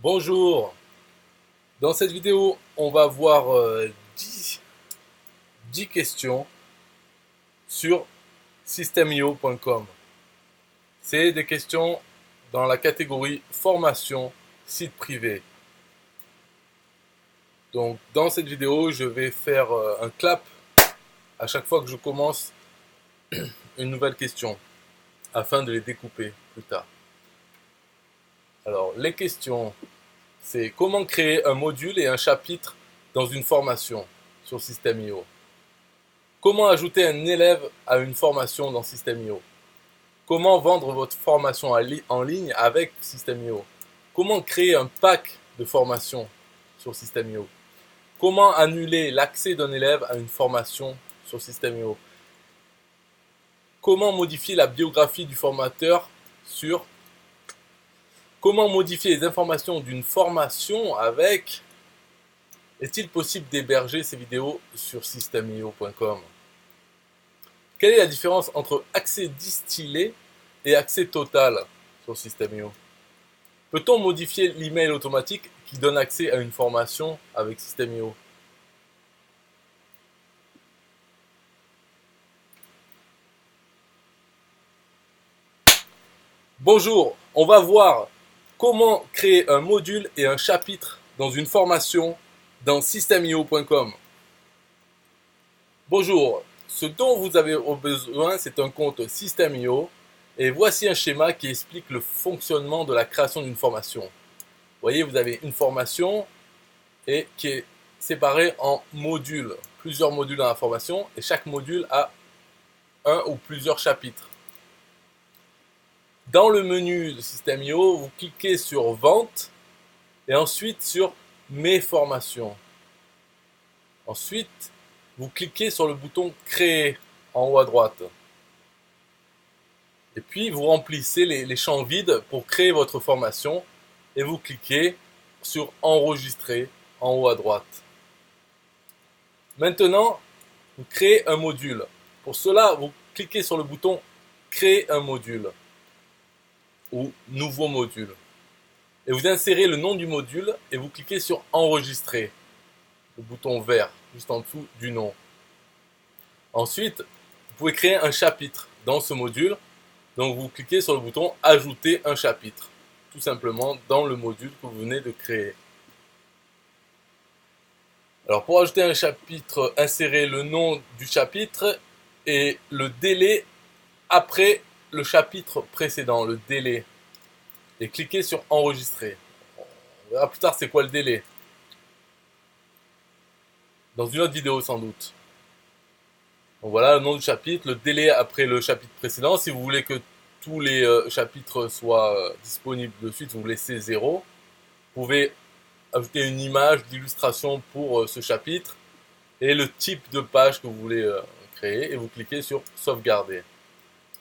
Bonjour, dans cette vidéo on va voir 10 questions sur systemio.com. C'est des questions dans la catégorie formation site privé. Donc dans cette vidéo je vais faire un clap à chaque fois que je commence une nouvelle question afin de les découper plus tard. Alors les questions, c'est comment créer un module et un chapitre dans une formation sur System.io. Comment ajouter un élève à une formation dans System.io. Comment vendre votre formation en ligne avec System.io. Comment créer un pack de formation sur System.io. Comment annuler l'accès d'un élève à une formation sur System.io. Comment modifier la biographie du formateur sur comment modifier les informations d'une formation avec est-il possible d'héberger ces vidéos sur systemio.com. Quelle est la différence entre accès distillé et accès total sur System.io? Peut-on modifier l'email automatique qui donne accès à une formation avec System.io? Bonjour, on va voir comment créer un module et un chapitre dans une formation dans systemio.com. Bonjour, ce dont vous avez besoin, c'est un compte System.io et voici un schéma qui explique le fonctionnement de la création d'une formation. Vous voyez, vous avez une formation et qui est séparée en modules, plusieurs modules dans la formation et chaque module a un ou plusieurs chapitres. Dans le menu de System.io, vous cliquez sur Vente et ensuite sur Mes formations. Ensuite, vous cliquez sur le bouton Créer en haut à droite. Et puis, vous remplissez les champs vides pour créer votre formation et vous cliquez sur Enregistrer en haut à droite. Maintenant, vous créez un module. Pour cela, vous cliquez sur le bouton Créer un module ou Nouveau module. Et vous insérez le nom du module et vous cliquez sur Enregistrer, le bouton vert juste en dessous du nom. Ensuite, vous pouvez créer un chapitre dans ce module. Donc vous cliquez sur le bouton Ajouter un chapitre, tout simplement dans le module que vous venez de créer. Alors pour ajouter un chapitre, insérez le nom du chapitre et le délai après le chapitre précédent, le délai. Et cliquez sur Enregistrer. On verra plus tard c'est quoi le délai. Dans une autre vidéo sans doute. Donc voilà le nom du chapitre, le délai après le chapitre précédent. Si vous voulez que tous les chapitres soient disponibles de suite, vous laissez 0. Vous pouvez ajouter une image d'illustration pour ce chapitre et le type de page que vous voulez créer et vous cliquez sur Sauvegarder.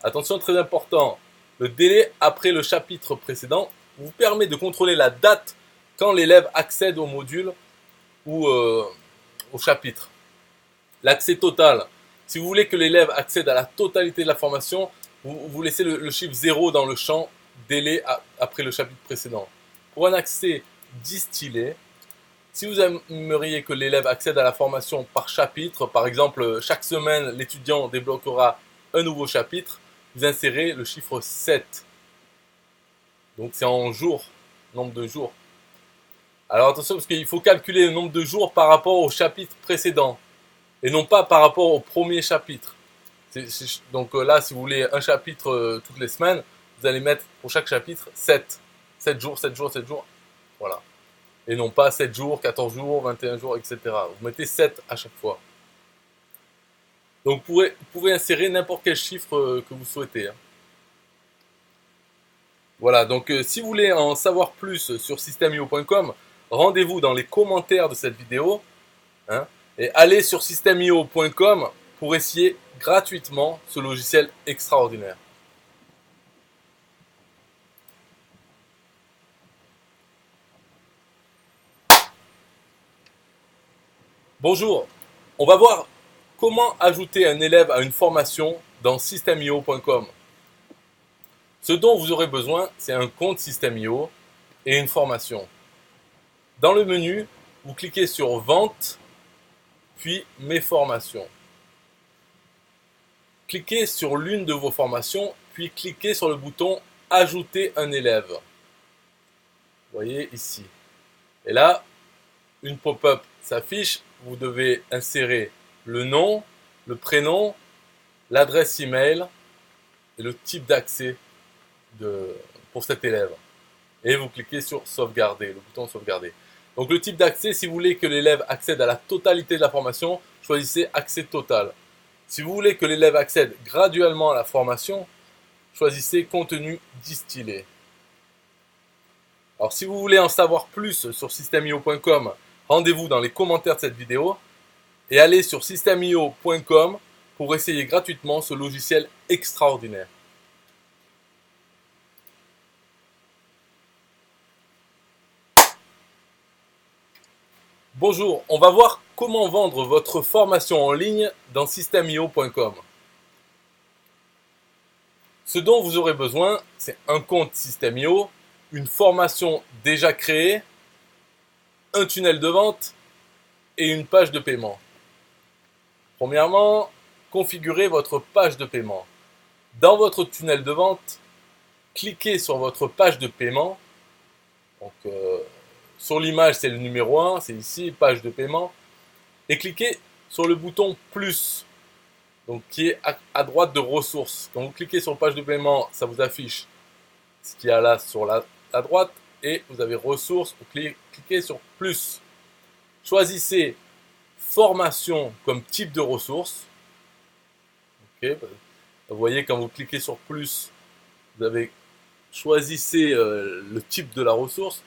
Attention, très important, le délai après le chapitre précédent vous permet de contrôler la date quand l'élève accède au module ou au chapitre. L'accès total. Si vous voulez que l'élève accède à la totalité de la formation, vous laissez le chiffre 0 dans le champ délai après le chapitre précédent. Pour un accès distillé, si vous aimeriez que l'élève accède à la formation par chapitre, par exemple, chaque semaine, l'étudiant débloquera un nouveau chapitre, vous insérez le chiffre 7. Donc c'est en jours, nombre de jours. Alors attention, parce qu'il faut calculer le nombre de jours par rapport au chapitre précédent et non pas par rapport au premier chapitre. Donc là, si vous voulez un chapitre toutes les semaines, vous allez mettre pour chaque chapitre 7. 7 jours, 7 jours, 7 jours. Voilà. Et non pas 7 jours, 14 jours, 21 jours, etc. Vous mettez 7 à chaque fois. Donc vous pouvez insérer n'importe quel chiffre que vous souhaitez. Voilà, donc si vous voulez en savoir plus sur systemio.com, rendez-vous dans les commentaires de cette vidéo et allez sur systemio.com pour essayer gratuitement ce logiciel extraordinaire. Bonjour, on va voir comment ajouter un élève à une formation dans systemio.com. Ce dont vous aurez besoin, c'est un compte System.io et une formation. Dans le menu, vous cliquez sur Vente, puis Mes formations. Cliquez sur l'une de vos formations, puis cliquez sur le bouton Ajouter un élève. Vous voyez ici. Et là, une pop-up s'affiche. Vous devez insérer le nom, le prénom, l'adresse email et le type d'accès pour cet élève. Et vous cliquez sur sauvegarder, le bouton sauvegarder. Donc le type d'accès, si vous voulez que l'élève accède à la totalité de la formation, choisissez accès total. Si vous voulez que l'élève accède graduellement à la formation, choisissez contenu distillé. Alors si vous voulez en savoir plus sur systemio.com, rendez-vous dans les commentaires de cette vidéo et allez sur systemio.com pour essayer gratuitement ce logiciel extraordinaire. Bonjour, on va voir comment vendre votre formation en ligne dans systemio.com. Ce dont vous aurez besoin, c'est un compte Systemio, une formation déjà créée, un tunnel de vente et une page de paiement. Premièrement, configurez votre page de paiement. Dans votre tunnel de vente, cliquez sur votre page de paiement. Donc, sur l'image, c'est le numéro 1, c'est ici, page de paiement. Et cliquez sur le bouton plus, donc qui est à droite de ressources. Quand vous cliquez sur page de paiement, ça vous affiche ce qu'il y a là sur la droite. Et vous avez ressources, vous cliquez sur plus. Choisissez formation comme type de ressources. Okay. Vous voyez, quand vous cliquez sur plus, choisissez le type de la ressource.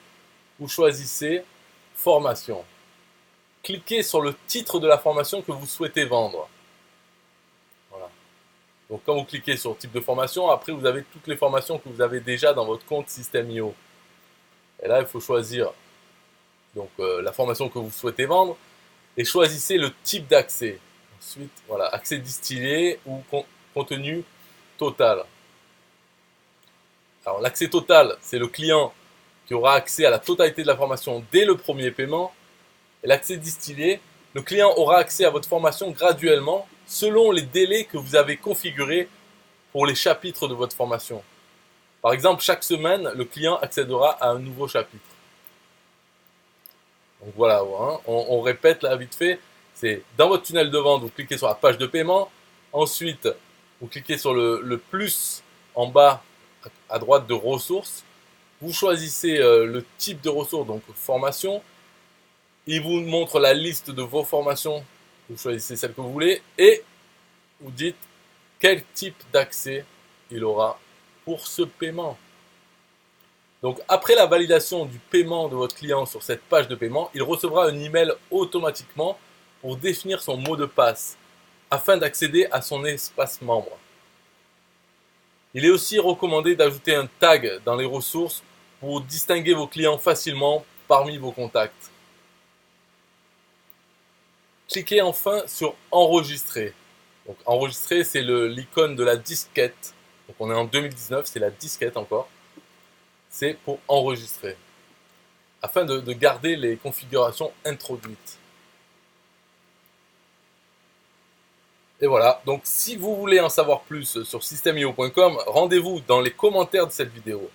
Vous choisissez formation. Cliquez sur le titre de la formation que vous souhaitez vendre. Voilà. Donc quand vous cliquez sur type de formation, après vous avez toutes les formations que vous avez déjà dans votre compte Systemio. Et là, il faut choisir donc, la formation que vous souhaitez vendre et choisissez le type d'accès. Ensuite, voilà, accès distillé ou contenu total. Alors l'accès total, c'est le client qui aura accès à la totalité de la formation dès le premier paiement. Et l'accès distillé, le client aura accès à votre formation graduellement selon les délais que vous avez configurés pour les chapitres de votre formation. Par exemple, chaque semaine, le client accédera à un nouveau chapitre. Donc voilà, hein, on répète là vite fait. C'est dans votre tunnel de vente, vous cliquez sur la page de paiement. Ensuite, vous cliquez sur le plus en bas à droite de ressources. Vous choisissez le type de ressources, donc formation. Il vous montre la liste de vos formations. Vous choisissez celle que vous voulez et vous dites quel type d'accès il aura pour ce paiement. Donc après la validation du paiement de votre client sur cette page de paiement, il recevra un email automatiquement pour définir son mot de passe afin d'accéder à son espace membre. Il est aussi recommandé d'ajouter un tag dans les ressources pour distinguer vos clients facilement parmi vos contacts. Cliquez enfin sur enregistrer. Donc enregistrer, c'est l'icône de la disquette. Donc on est en 2019, c'est la disquette encore. C'est pour enregistrer, afin de garder les configurations introduites. Et voilà, donc si vous voulez en savoir plus sur systemio.com, rendez-vous dans les commentaires de cette vidéo.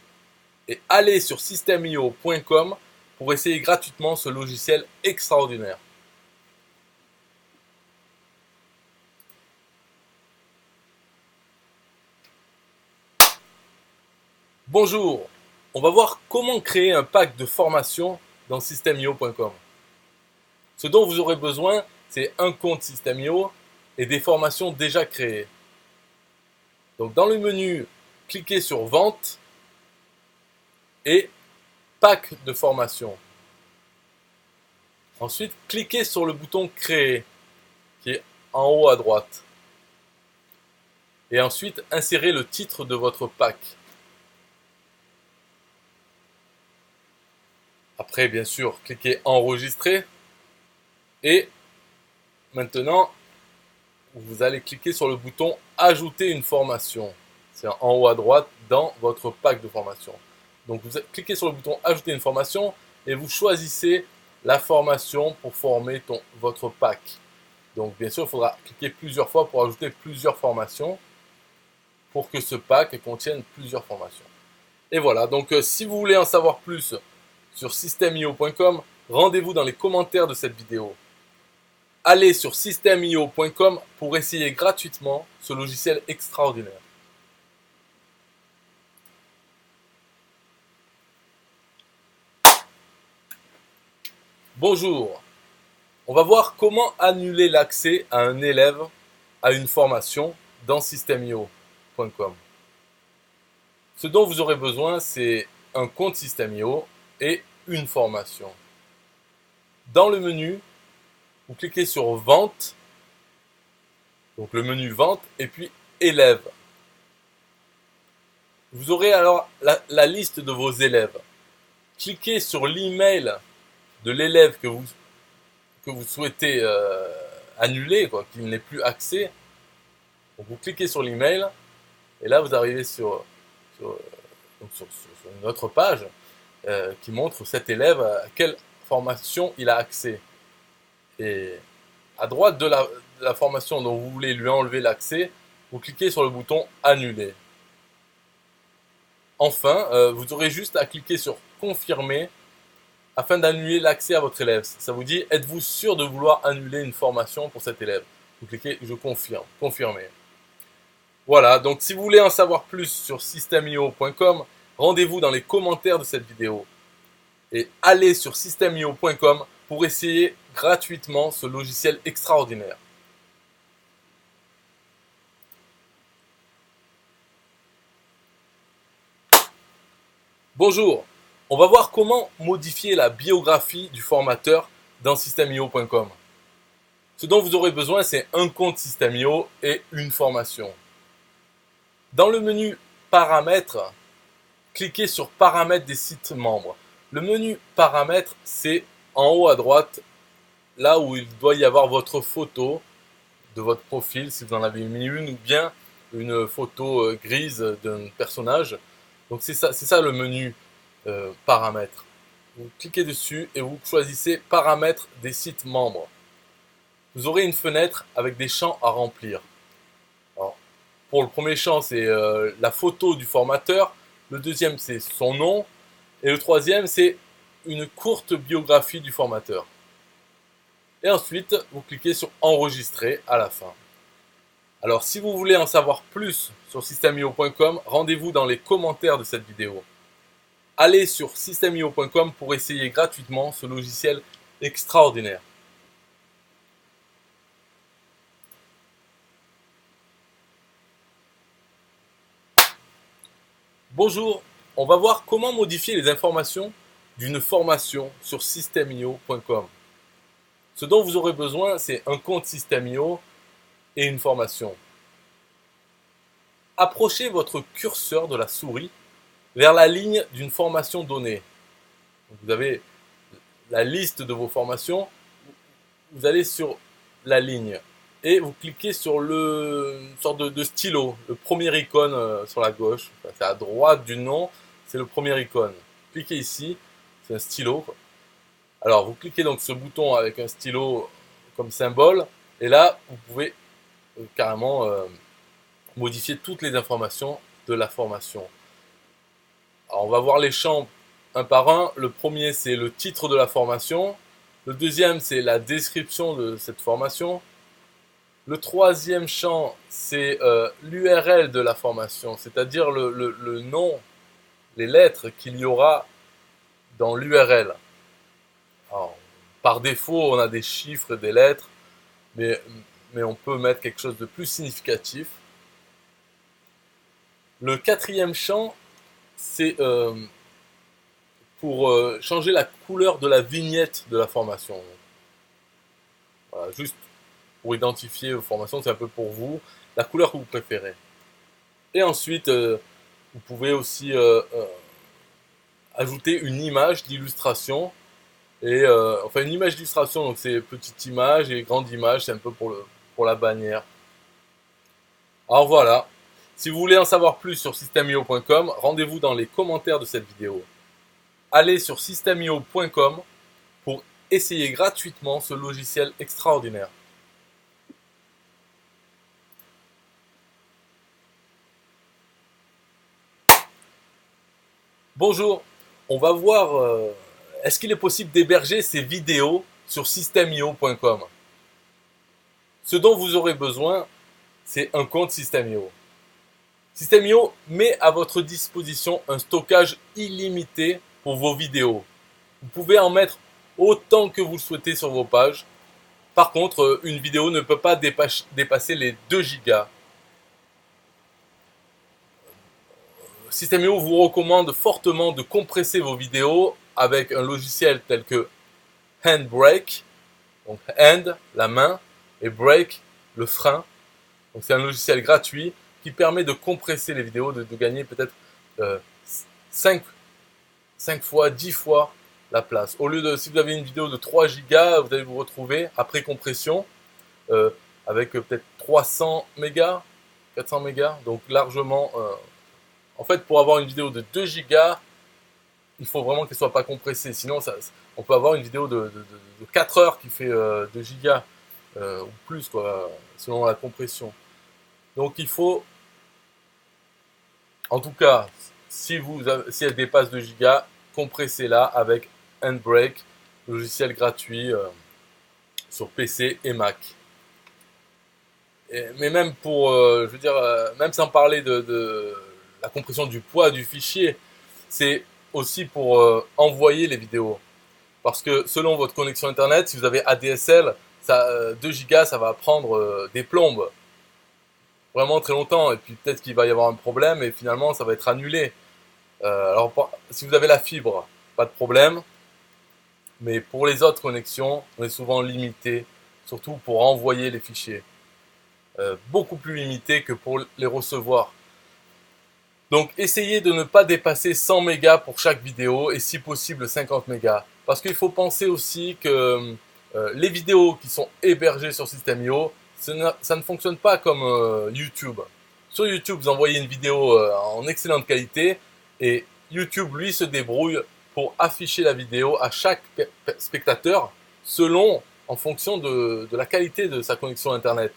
Et allez sur systemio.com pour essayer gratuitement ce logiciel extraordinaire. Bonjour, on va voir comment créer un pack de formation dans systemio.com. Ce dont vous aurez besoin, c'est un compte Systemio et des formations déjà créées. Donc dans le menu, cliquez sur Vente et Pack de formation. Ensuite, cliquez sur le bouton Créer qui est en haut à droite. Et ensuite, insérez le titre de votre pack. Après, bien sûr, cliquez Enregistrer. Et maintenant, vous allez cliquer sur le bouton Ajouter une formation. C'est en haut à droite dans votre pack de formation. Donc vous cliquez sur le bouton Ajouter une formation et vous choisissez la formation pour former votre pack. Donc bien sûr, il faudra cliquer plusieurs fois pour ajouter plusieurs formations pour que ce pack contienne plusieurs formations. Et voilà, donc si vous voulez en savoir plus sur systemio.com, rendez-vous dans les commentaires de cette vidéo. Allez sur systemio.com pour essayer gratuitement ce logiciel extraordinaire. Bonjour, on va voir comment annuler l'accès à un élève à une formation dans systemio.com. Ce dont vous aurez besoin, c'est un compte Systemio et une formation. Dans le menu, vous cliquez sur Vente, donc le menu Vente, et puis Élèves. Vous aurez alors la liste de vos élèves. Cliquez sur l'email de l'élève que vous souhaitez annuler, qu'il n'ait plus accès. Donc vous cliquez sur l'email, et là vous arrivez sur une autre page qui montre cet élève à quelle formation il a accès. Et à droite de la formation dont vous voulez lui enlever l'accès, vous cliquez sur le bouton Annuler. Enfin, vous aurez juste à cliquer sur Confirmer afin d'annuler l'accès à votre élève. Ça vous dit, êtes-vous sûr de vouloir annuler une formation pour cet élève? Vous cliquez Je confirme, confirmer. Voilà, donc si vous voulez en savoir plus sur systemio.com, rendez-vous dans les commentaires de cette vidéo. Et allez sur systemio.com pour essayer gratuitement ce logiciel extraordinaire. Bonjour, on va voir comment modifier la biographie du formateur dans systemio.com. Ce dont vous aurez besoin, c'est un compte Systemio et une formation. Dans le menu Paramètres, cliquez sur Paramètres des sites membres. Le menu Paramètres, c'est en haut à droite, là où il doit y avoir votre photo de votre profil, si vous en avez mis une, ou bien une photo grise d'un personnage. Donc c'est ça le menu Paramètres. Vous cliquez dessus et vous choisissez Paramètres des sites membres. Vous aurez une fenêtre avec des champs à remplir. Alors, pour le premier champ, c'est la photo du formateur. Le deuxième, c'est son nom. Et le troisième, c'est une courte biographie du formateur. Et ensuite, vous cliquez sur Enregistrer à la fin. Alors, si vous voulez en savoir plus sur systemio.com, rendez-vous dans les commentaires de cette vidéo. Allez sur systemio.com pour essayer gratuitement ce logiciel extraordinaire. Bonjour, on va voir comment modifier les informations d'une formation sur systemio.com. Ce dont vous aurez besoin, c'est un compte Systemio et une formation. Approchez votre curseur de la souris vers la ligne d'une formation donnée. Vous avez la liste de vos formations, vous allez sur la ligne et vous cliquez sur une sorte de stylo, le premier icône sur la gauche, c'est à droite du nom, c'est le premier icône. Cliquez ici, c'est un stylo. Alors vous cliquez donc ce bouton avec un stylo comme symbole, et là vous pouvez carrément modifier toutes les informations de la formation. Alors on va voir les champs un par un. Le premier, c'est le titre de la formation. Le deuxième, c'est la description de cette formation. Le troisième champ, c'est l'URL de la formation, c'est-à-dire le nom, les lettres qu'il y aura dans l'URL. Par défaut, on a des chiffres et des lettres, mais on peut mettre quelque chose de plus significatif. Le quatrième champ, c'est pour changer la couleur de la vignette de la formation. Voilà, juste pour identifier vos formations, c'est un peu pour vous, la couleur que vous préférez. Et ensuite, vous pouvez aussi ajouter une image d'illustration. Et enfin, une image d'illustration, donc c'est petite image, et grande image, c'est un peu pour la bannière. Alors voilà, si vous voulez en savoir plus sur systemio.com, rendez-vous dans les commentaires de cette vidéo. allez sur systemio.com pour essayer gratuitement ce logiciel extraordinaire. Bonjour, on va voir est-ce qu'il est possible d'héberger ces vidéos sur systemio.com. Ce dont vous aurez besoin, c'est un compte Systemio. Systemio met à votre disposition un stockage illimité pour vos vidéos. Vous pouvez en mettre autant que vous le souhaitez sur vos pages. Par contre, une vidéo ne peut pas dépasser les 2 gigas. Systemio vous recommande fortement de compresser vos vidéos avec un logiciel tel que Handbrake, donc Hand, la main, et Brake, le frein. Donc c'est un logiciel gratuit qui permet de compresser les vidéos, de gagner peut-être 5 fois, 10 fois la place. Au lieu de, si vous avez une vidéo de 3 gigas, vous allez vous retrouver après compression avec peut-être 300 mégas, 400 mégas, donc largement. En fait, pour avoir une vidéo de 2 gigas, il faut vraiment qu'elle soit pas compressée. Sinon, on peut avoir une vidéo de 4 heures qui fait 2 gigas ou plus, quoi, selon la compression. Donc, il faut, en tout cas, si elle dépasse 2 gigas, compressez-la avec Handbrake, logiciel gratuit sur PC et Mac. Mais même pour, je veux dire, même sans parler de la compression du poids du fichier, c'est aussi pour envoyer les vidéos. Parce que selon votre connexion internet, si vous avez ADSL, 2 gigas, ça va prendre des plombes. Vraiment très longtemps. Et puis peut-être qu'il va y avoir un problème et finalement ça va être annulé. Alors si vous avez la fibre, pas de problème. Mais pour les autres connexions, on est souvent limité, surtout pour envoyer les fichiers. Beaucoup plus limité que pour les recevoir. Donc essayez de ne pas dépasser 100 mégas pour chaque vidéo et si possible 50 mégas. Parce qu'il faut penser aussi que les vidéos qui sont hébergées sur Systemio, ça ne fonctionne pas comme YouTube. Sur YouTube, vous envoyez une vidéo en excellente qualité et YouTube, lui, se débrouille pour afficher la vidéo à chaque spectateur en fonction de la qualité de sa connexion Internet.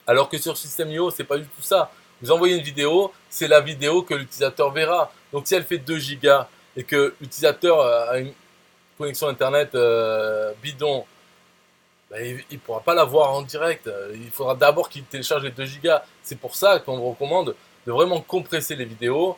Alors que sur Systemio, c'est pas du tout ça. Vous envoyez une vidéo, c'est la vidéo que l'utilisateur verra. Donc si elle fait 2 gigas et que l'utilisateur a une connexion Internet bidon, ben, il ne pourra pas la voir en direct. Il faudra d'abord qu'il télécharge les 2 gigas. C'est pour ça qu'on vous recommande de vraiment compresser les vidéos.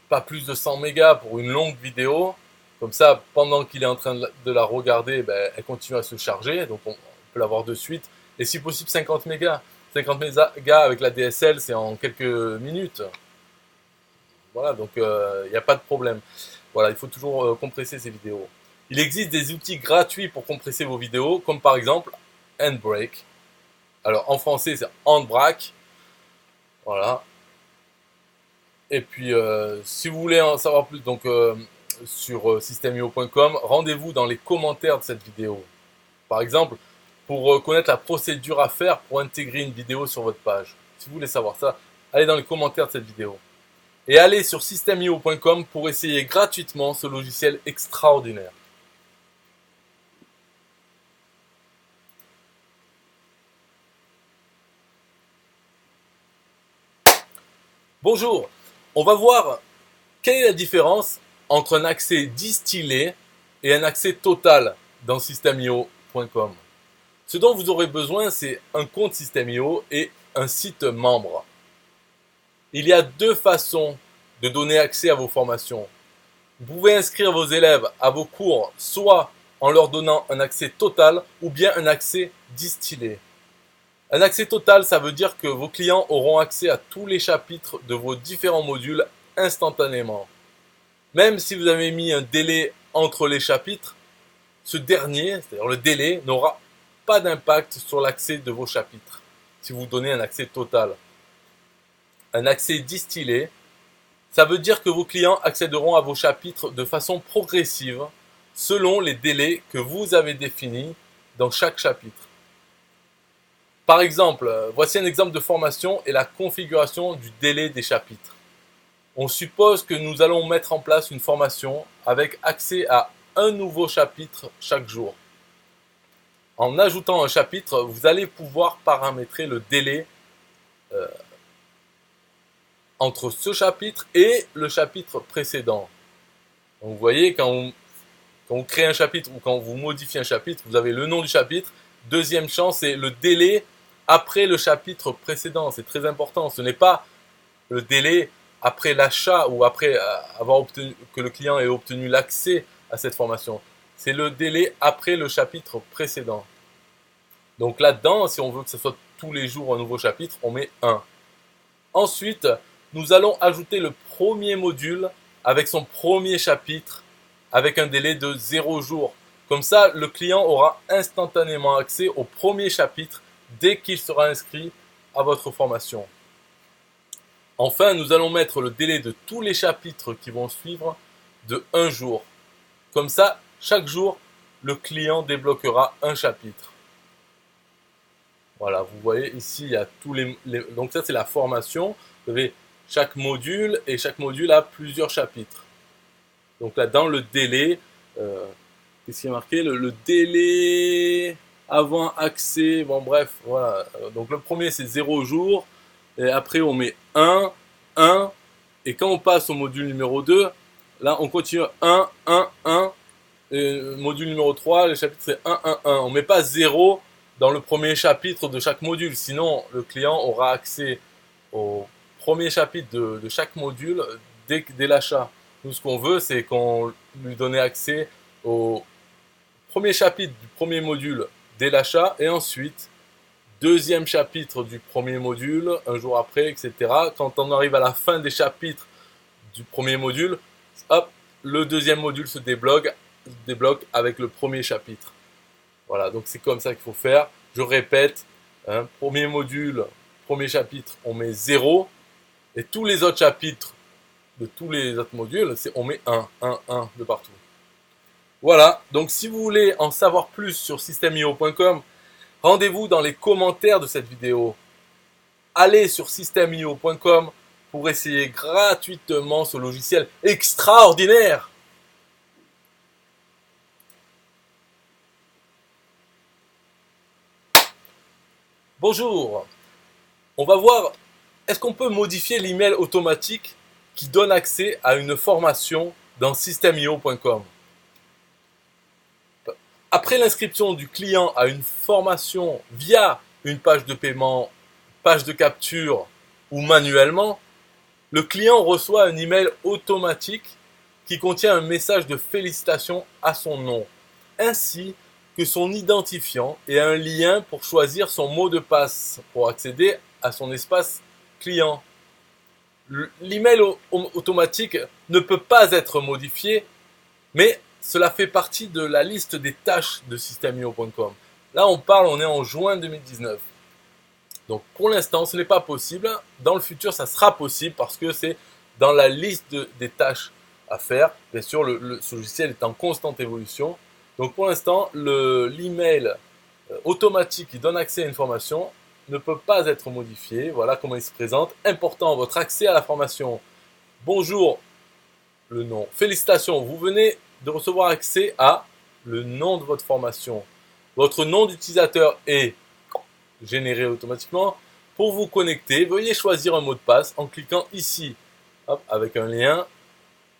Pas plus de 100 mégas pour une longue vidéo. Comme ça, pendant qu'il est en train de la regarder, ben, elle continue à se charger. Donc on peut la voir de suite. Et si possible 50 mégas. 50 mégas avec la DSL, c'est en quelques minutes. Voilà, donc il n'y a pas de problème. Voilà, il faut toujours compresser ces vidéos. Il existe des outils gratuits pour compresser vos vidéos, comme par exemple Handbrake. Alors en français, c'est Handbrake. Voilà. Et puis, si vous voulez en savoir plus, donc sur systemio.com, rendez-vous dans les commentaires de cette vidéo. Par exemple, pour connaître la procédure à faire pour intégrer une vidéo sur votre page. Si vous voulez savoir ça, allez dans les commentaires de cette vidéo. Et allez sur systemio.com pour essayer gratuitement ce logiciel extraordinaire. Bonjour, on va voir quelle est la différence entre un accès distillé et un accès total dans systemio.com. Ce dont vous aurez besoin, c'est un compte Systemio et un site membre. Il y a 2 façons de donner accès à vos formations. Vous pouvez inscrire vos élèves à vos cours soit en leur donnant un accès total ou bien un accès distillé. Un accès total, ça veut dire que vos clients auront accès à tous les chapitres de vos différents modules instantanément. Même si vous avez mis un délai entre les chapitres, ce dernier, c'est-à-dire le délai, n'aura pas d'impact sur l'accès de vos chapitres, si vous donnez un accès total. Un accès distillé, ça veut dire que vos clients accéderont à vos chapitres de façon progressive, selon les délais que vous avez définis dans chaque chapitre. Par exemple, voici un exemple de formation et la configuration du délai des chapitres. On suppose que nous allons mettre en place une formation avec accès à un nouveau chapitre chaque jour. En ajoutant un chapitre, vous allez pouvoir paramétrer le délai entre ce chapitre et le chapitre précédent. Donc vous voyez, quand vous créez un chapitre ou quand vous modifiez un chapitre, vous avez le nom du chapitre. Deuxième champ, c'est le délai après le chapitre précédent. C'est très important. Ce n'est pas le délai après l'achat ou après avoir obtenu, que le client ait obtenu l'accès à cette formation. C'est le délai après le chapitre précédent. Donc là-dedans, si on veut que ce soit tous les jours un nouveau chapitre, on met 1. Ensuite, nous allons ajouter le premier module avec son premier chapitre avec un délai de 0 jours. Comme ça, le client aura instantanément accès au premier chapitre dès qu'il sera inscrit à votre formation. Enfin, nous allons mettre le délai de tous les chapitres qui vont suivre de 1 jour. Comme ça, chaque jour, le client débloquera un chapitre. Voilà, vous voyez ici, il y a tous les donc ça c'est la formation. Vous avez chaque module et chaque module a plusieurs chapitres. Donc là, dans le délai, qu'est-ce qui est marqué? Le délai avant accès, bon bref, voilà. Donc le premier c'est 0 jours, et après on met 1, 1, et quand on passe au module numéro 2, là on continue 1, 1, 1, et module numéro 3, le chapitre c'est 1, 1, 1. On met pas 0 dans le premier chapitre de chaque module, sinon le client aura accès au premier chapitre de chaque module dès l'achat. Nous, ce qu'on veut, c'est qu'on lui donne accès au premier chapitre du premier module dès l'achat et ensuite deuxième chapitre du premier module un jour après, etc. Quand on arrive à la fin des chapitres du premier module, hop, le deuxième module se débloque avec le premier chapitre. Voilà, donc c'est comme ça qu'il faut faire. Je répète, premier module, premier chapitre, on met 0. Et tous les autres chapitres de tous les autres modules, on met 1, 1, 1 de partout. Voilà, donc si vous voulez en savoir plus sur systemio.com, rendez-vous dans les commentaires de cette vidéo. Allez sur systemio.com pour essayer gratuitement ce logiciel extraordinaire. Bonjour, on va voir, est-ce qu'on peut modifier l'email automatique qui donne accès à une formation dans systemio.com? Après l'inscription du client à une formation via une page de paiement, page de capture ou manuellement, le client reçoit un email automatique qui contient un message de félicitations à son nom, ainsi que son identifiant et un lien pour choisir son mot de passe pour accéder à son espace client. L'email automatique ne peut pas être modifié, mais cela fait partie de la liste des tâches de systemio.com. Là, on est en juin 2019. Donc, pour l'instant, ce n'est pas possible. Dans le futur, ça sera possible parce que c'est dans la liste des tâches à faire. Bien sûr, ce logiciel est en constante évolution. Donc, pour l'instant, l'email automatique qui donne accès à une formation ne peut pas être modifié. Voilà comment il se présente. Important, votre accès à la formation. Bonjour, le nom. Félicitations, vous venez de recevoir accès à le nom de votre formation. Votre nom d'utilisateur est généré automatiquement. Pour vous connecter, veuillez choisir un mot de passe en cliquant ici, hop, avec un lien.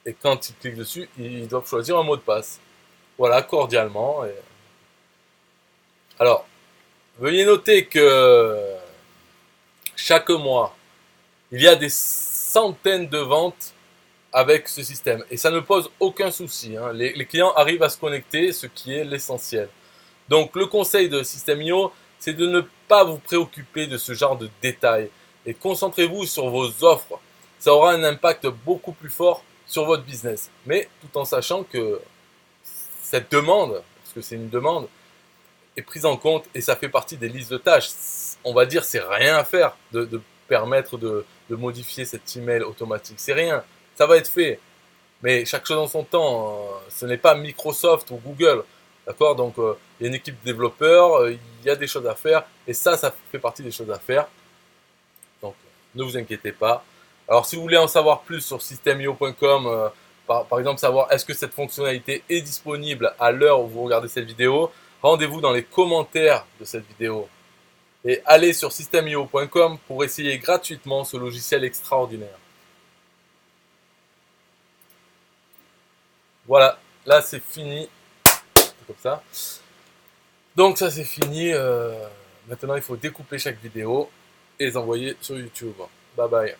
Et quand ils cliquent dessus, ils doivent choisir un mot de passe. Voilà, cordialement. Alors, veuillez noter que chaque mois, il y a des centaines de ventes avec ce système. Et ça ne pose aucun souci. Hein. Les clients arrivent à se connecter, ce qui est l'essentiel. Donc, le conseil de Systemio, c'est de ne pas vous préoccuper de ce genre de détails. Et concentrez-vous sur vos offres. Ça aura un impact beaucoup plus fort sur votre business. Mais tout en sachant que cette demande, parce que c'est une demande, est prise en compte et ça fait partie des listes de tâches. On va dire c'est rien à faire de permettre de modifier cet email automatique. C'est rien. Ça va être fait. Mais chaque chose en son temps. Ce n'est pas Microsoft ou Google. D'accord? Donc, il y a une équipe de développeurs, il y a des choses à faire. Et ça fait partie des choses à faire. Donc, ne vous inquiétez pas. Alors si vous voulez en savoir plus sur systemio.com, par exemple savoir est-ce que cette fonctionnalité est disponible à l'heure où vous regardez cette vidéo, rendez-vous dans les commentaires de cette vidéo. Et allez sur systemio.com pour essayer gratuitement ce logiciel extraordinaire. Voilà, là c'est fini. Comme ça. Donc ça c'est fini. Maintenant il faut découper chaque vidéo et les envoyer sur YouTube. Bye bye.